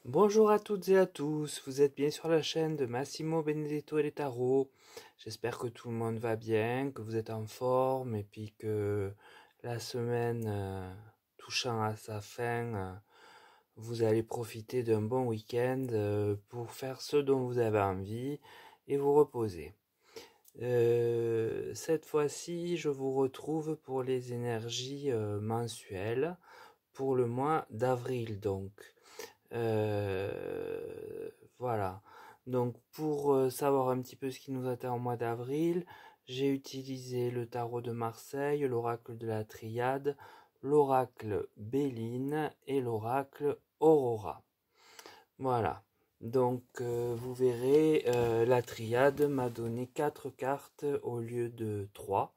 Bonjour à toutes et à tous, vous êtes bien sur la chaîne de Massimo Benedetto et les tarots. J'espère que tout le monde va bien, que vous êtes en forme et puis que la semaine touchant à sa fin, vous allez profiter d'un bon week-end pour faire ce dont vous avez envie et vous reposer. Cette fois-ci, je vous retrouve pour les énergies mensuelles pour le mois d'avril donc. Voilà. Donc pour savoir un petit peu ce qui nous attend au mois d'avril, j'ai utilisé le tarot de Marseille, l'oracle de la Triade, l'oracle Béline et l'oracle Aurora. Voilà. Donc vous verrez, la Triade m'a donné 4 cartes au lieu de 3.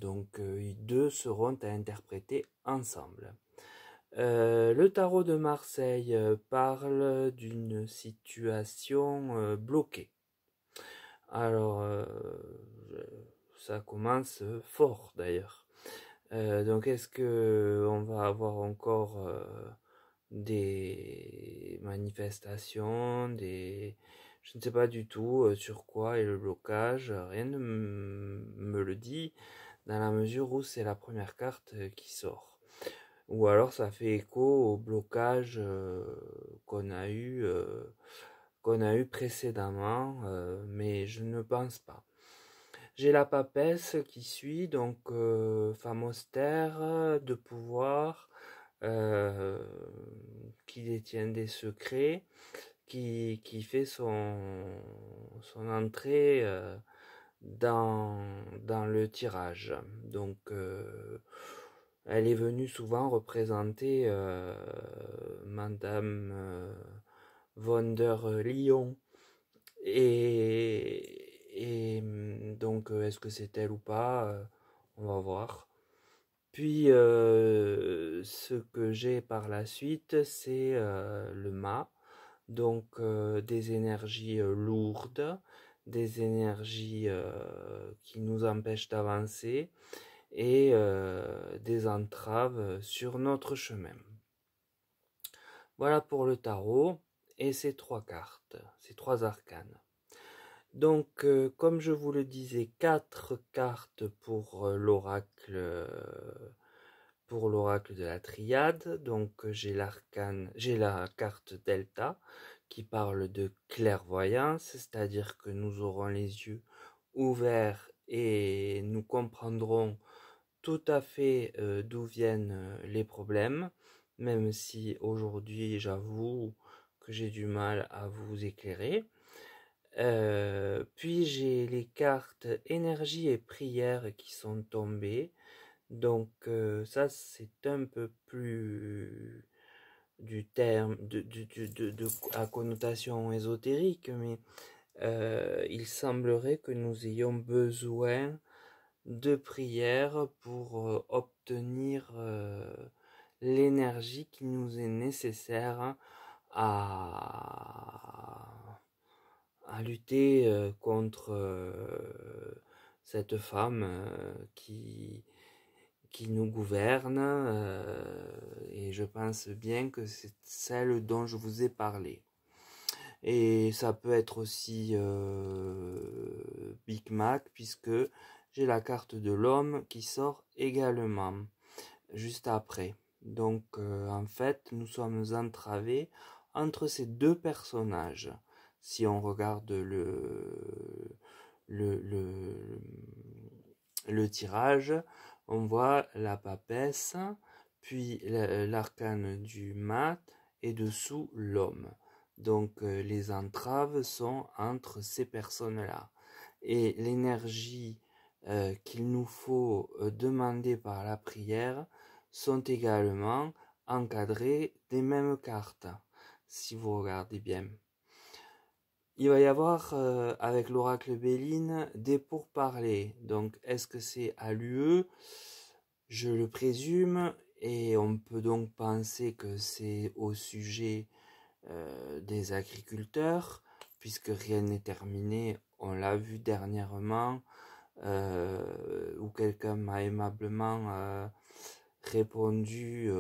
Donc 2 seront à interpréter ensemble. Le tarot de Marseille parle d'une situation bloquée. Alors, ça commence fort d'ailleurs. Donc, est-ce que on va avoir encore des manifestations, je ne sais pas du tout sur quoi est le blocage. Rien ne me le dit, dans la mesure où c'est la première carte qui sort. Ou alors ça fait écho au blocage qu'on a eu précédemment, mais je ne pense pas. J'ai la papesse qui suit, donc femme austère, de pouvoir, euh, qui détient des secrets, qui fait son entrée dans le tirage. Donc, elle est venue souvent représenter Madame von der Leyen. Donc, est-ce que c'est elle ou pas on va voir. Puis, ce que j'ai par la suite, c'est le mât. Donc, des énergies lourdes, des énergies qui nous empêchent d'avancer et des entraves sur notre chemin. Voilà pour le tarot et ces 3 cartes, ces 3 arcanes. Donc, comme je vous le disais, 4 cartes pour l'oracle de la Triade. Donc, j'ai la carte Delta qui parle de clairvoyance, c'est-à-dire que nous aurons les yeux ouverts et nous comprendrons tout à fait d'où viennent les problèmes, même si aujourd'hui j'avoue que j'ai du mal à vous éclairer. Puis j'ai les cartes énergie et prière qui sont tombées. Donc ça c'est un peu plus du terme à connotation ésotérique, mais il semblerait que nous ayons besoin de prière pour obtenir l'énergie qui nous est nécessaire à, à lutter contre cette femme qui nous gouverne et je pense bien que c'est celle dont je vous ai parlé. Et ça peut être aussi Big Mac puisque j'ai la carte de l'homme qui sort également juste après. Donc en fait nous sommes entravés entre ces deux personnages. Si on regarde le, le, le tirage, on voit la papesse, puis l'arcane du mat et dessous l'homme. Donc les entraves sont entre ces personnes-là. Et l'énergie qu'il nous faut demander par la prière sont également encadrées des mêmes cartes, si vous regardez bien. Il va y avoir avec l'oracle Béline des pourparlers. Donc est-ce que c'est à l'UE? Je le présume, et on peut donc penser que c'est au sujet des agriculteurs, puisque rien n'est terminé. On l'a vu dernièrement, où quelqu'un m'a aimablement répondu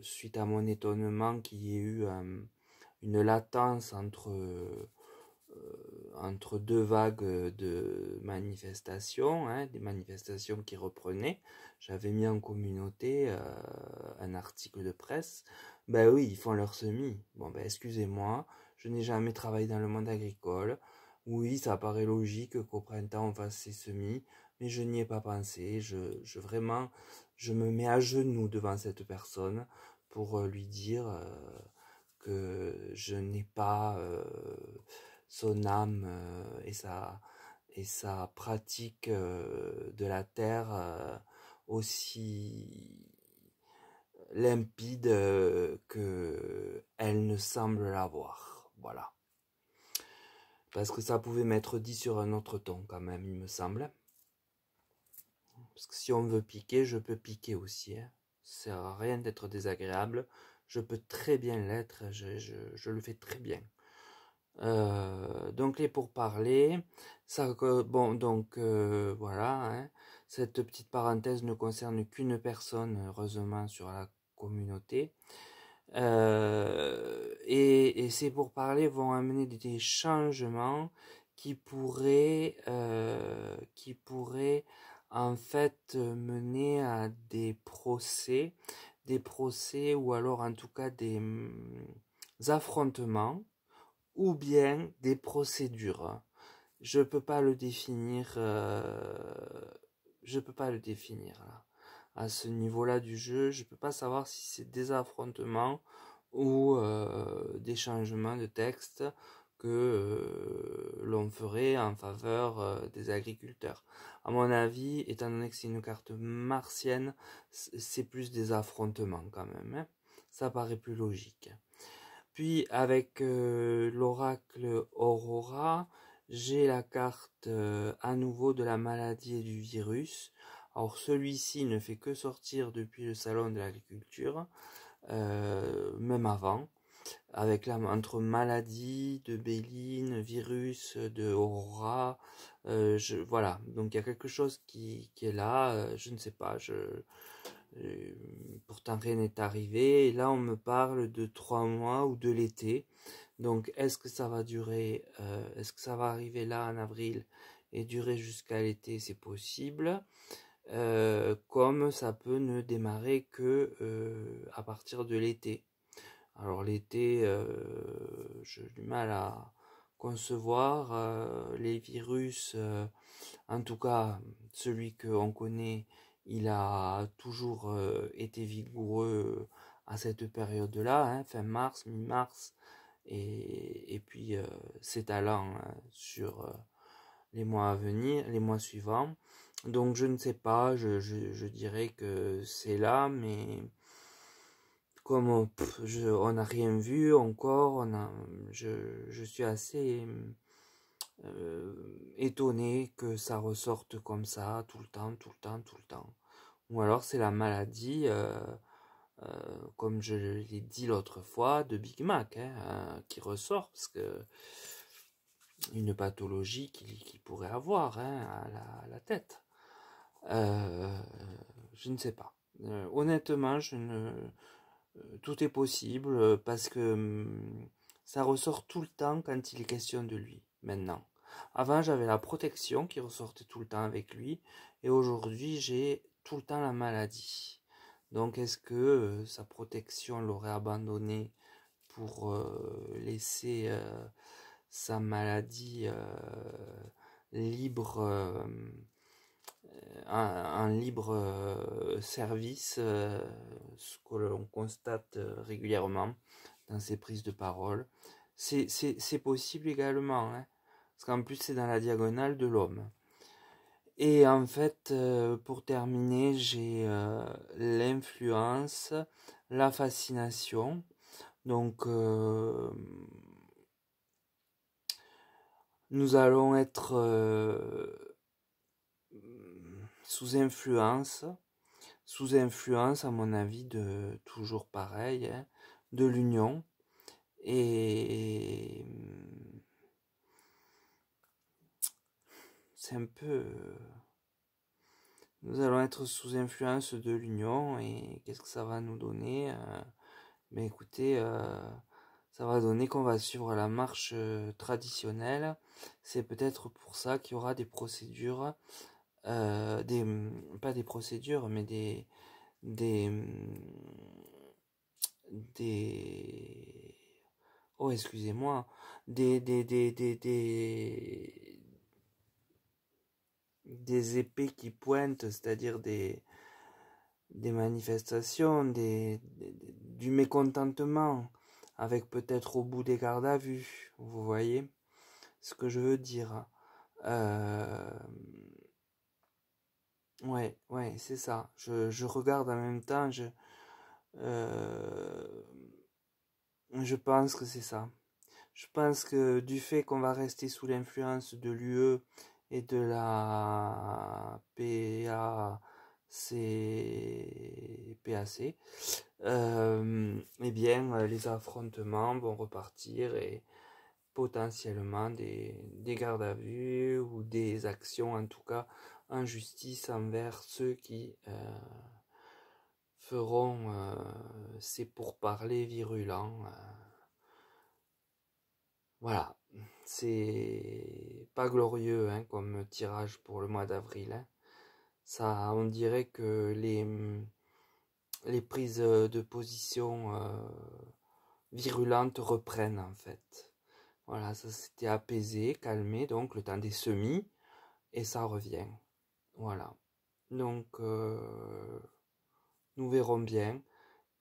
suite à mon étonnement qu'il y ait eu une latence entre deux vagues de manifestations, hein, des manifestations qui reprenaient. J'avais mis en communauté un article de presse. Ben oui, ils font leur semis. Bon, ben excusez-moi, je n'ai jamais travaillé dans le monde agricole. Oui, ça paraît logique qu'au printemps on fasse ses semis, mais je n'y ai pas pensé. Vraiment, je me mets à genoux devant cette personne pour lui dire que je n'ai pas son âme et sa pratique de la terre aussi limpide que elle ne semble l'avoir. Voilà. Parce que ça pouvait m'être dit sur un autre ton quand même, il me semble. Parce que si on veut piquer, je peux piquer aussi. Hein. Ça sert à rien d'être désagréable. Je peux très bien l'être, je le fais très bien. Donc les pourparlers, ça, bon, donc voilà, hein, cette petite parenthèse ne concerne qu'une personne, heureusement, sur la communauté. Et ces pourparlers vont amener des changements qui pourraient en fait mener à des procès ou alors en tout cas des affrontements ou bien des procédures. Je peux pas le définir. Je peux pas le définir là. À ce niveau-là du jeu, je peux pas savoir si c'est des affrontements ou des changements de texte que l'on ferait en faveur des agriculteurs. À mon avis, étant donné que c'est une carte martienne, c'est plus des affrontements quand même. Hein. Ça paraît plus logique. Puis avec l'oracle Aurora, j'ai la carte à nouveau de la maladie et du virus. Alors celui-ci ne fait que sortir depuis le salon de l'agriculture, même avant, avec entre maladie de Béline, virus de Aurora, voilà. Donc il y a quelque chose qui est là, je ne sais pas, pourtant rien n'est arrivé. Et là on me parle de 3 mois ou de l'été. Donc est-ce que ça va durer, est-ce que ça va arriver là en avril et durer jusqu'à l'été? C'est possible. Comme ça peut ne démarrer que à partir de l'été. Alors l'été, j'ai du mal à concevoir les virus, en tout cas celui qu'on connaît, il a toujours été vigoureux à cette période-là, hein, fin mars, mi-mars, et puis s'étalant sur les mois à venir, les mois suivants. Donc je ne sais pas, je dirais que c'est là, mais comme on n'a rien vu encore, je suis assez étonné que ça ressorte comme ça tout le temps, tout le temps, tout le temps. Ou alors c'est la maladie, comme je l'ai dit l'autre fois, de Big Mac, hein, qui ressort, parce que une pathologie qu'il pourrait avoir hein, à la tête. Je ne sais pas. Honnêtement, tout est possible parce que ça ressort tout le temps quand il est question de lui, maintenant. Avant, j'avais la protection qui ressortait tout le temps avec lui, et aujourd'hui, j'ai tout le temps la maladie. Donc, est-ce que sa protection l'aurait abandonné pour laisser sa maladie libre un libre service, ce que l'on constate régulièrement dans ses prises de parole. C'est possible également, hein, parce qu'en plus c'est dans la diagonale de l'homme. Et en fait, pour terminer, j'ai l'influence, la fascination. Donc, nous allons être sous influence, à mon avis, de toujours pareil, hein, de l'union. Et c'est un peu... Nous allons être sous influence de l'union et qu'est-ce que ça va nous donner Mais écoutez, ça va donner qu'on va suivre la marche traditionnelle. C'est peut-être pour ça qu'il y aura des procédures, pas des procédures, mais des, des, oh excusez-moi, des épées qui pointent, c'est-à-dire des manifestations, du mécontentement, avec peut-être au bout des gardes à vue, vous voyez ce que je veux dire. Ouais, ouais, c'est ça. Je regarde en même temps, euh, je pense que c'est ça. Je pense que du fait qu'on va rester sous l'influence de l'UE et de la PAC, eh bien, les affrontements vont repartir et potentiellement des gardes à vue ou des actions, en tout cas, en justice envers ceux qui feront ces pourparlers virulents. Voilà, c'est pas glorieux hein, comme tirage pour le mois d'avril. Hein. Ça, on dirait que les prises de position virulentes reprennent en fait. Voilà, ça s'était apaisé, calmé, donc le temps des semis, et ça revient. Voilà. Donc, nous verrons bien.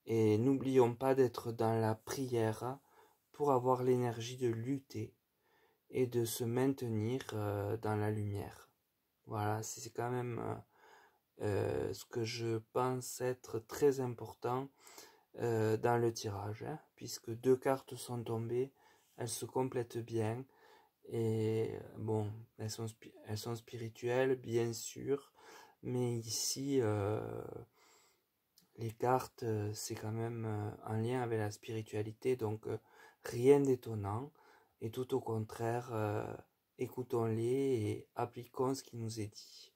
Et n'oublions pas d'être dans la prière pour avoir l'énergie de lutter et de se maintenir dans la lumière. Voilà, c'est quand même ce que je pense être très important dans le tirage, hein, puisque deux cartes sont tombées, elles se complètent bien, et bon, elles sont spirituelles, bien sûr, mais ici, les cartes, c'est quand même en lien avec la spiritualité, donc rien d'étonnant, et tout au contraire, écoutons-les et appliquons ce qui nous est dit.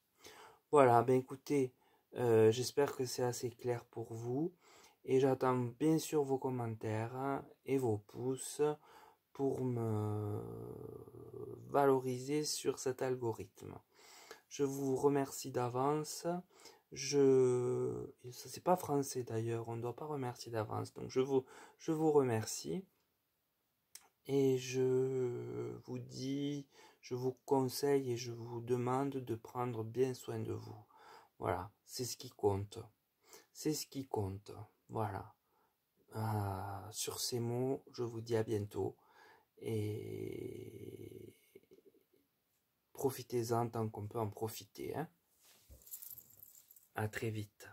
Voilà, ben écoutez, j'espère que c'est assez clair pour vous, et j'attends bien sûr vos commentaires hein, et vos pouces pour me valoriser sur cet algorithme. Je vous remercie d'avance. Ça c'est pas français d'ailleurs, on ne doit pas remercier d'avance. Donc je vous remercie et vous dis, je vous conseille et je vous demande de prendre bien soin de vous. Voilà, c'est ce qui compte. C'est ce qui compte. Voilà. Sur ces mots, je vous dis à bientôt et profitez-en tant qu'on peut en profiter. Hein. À très vite.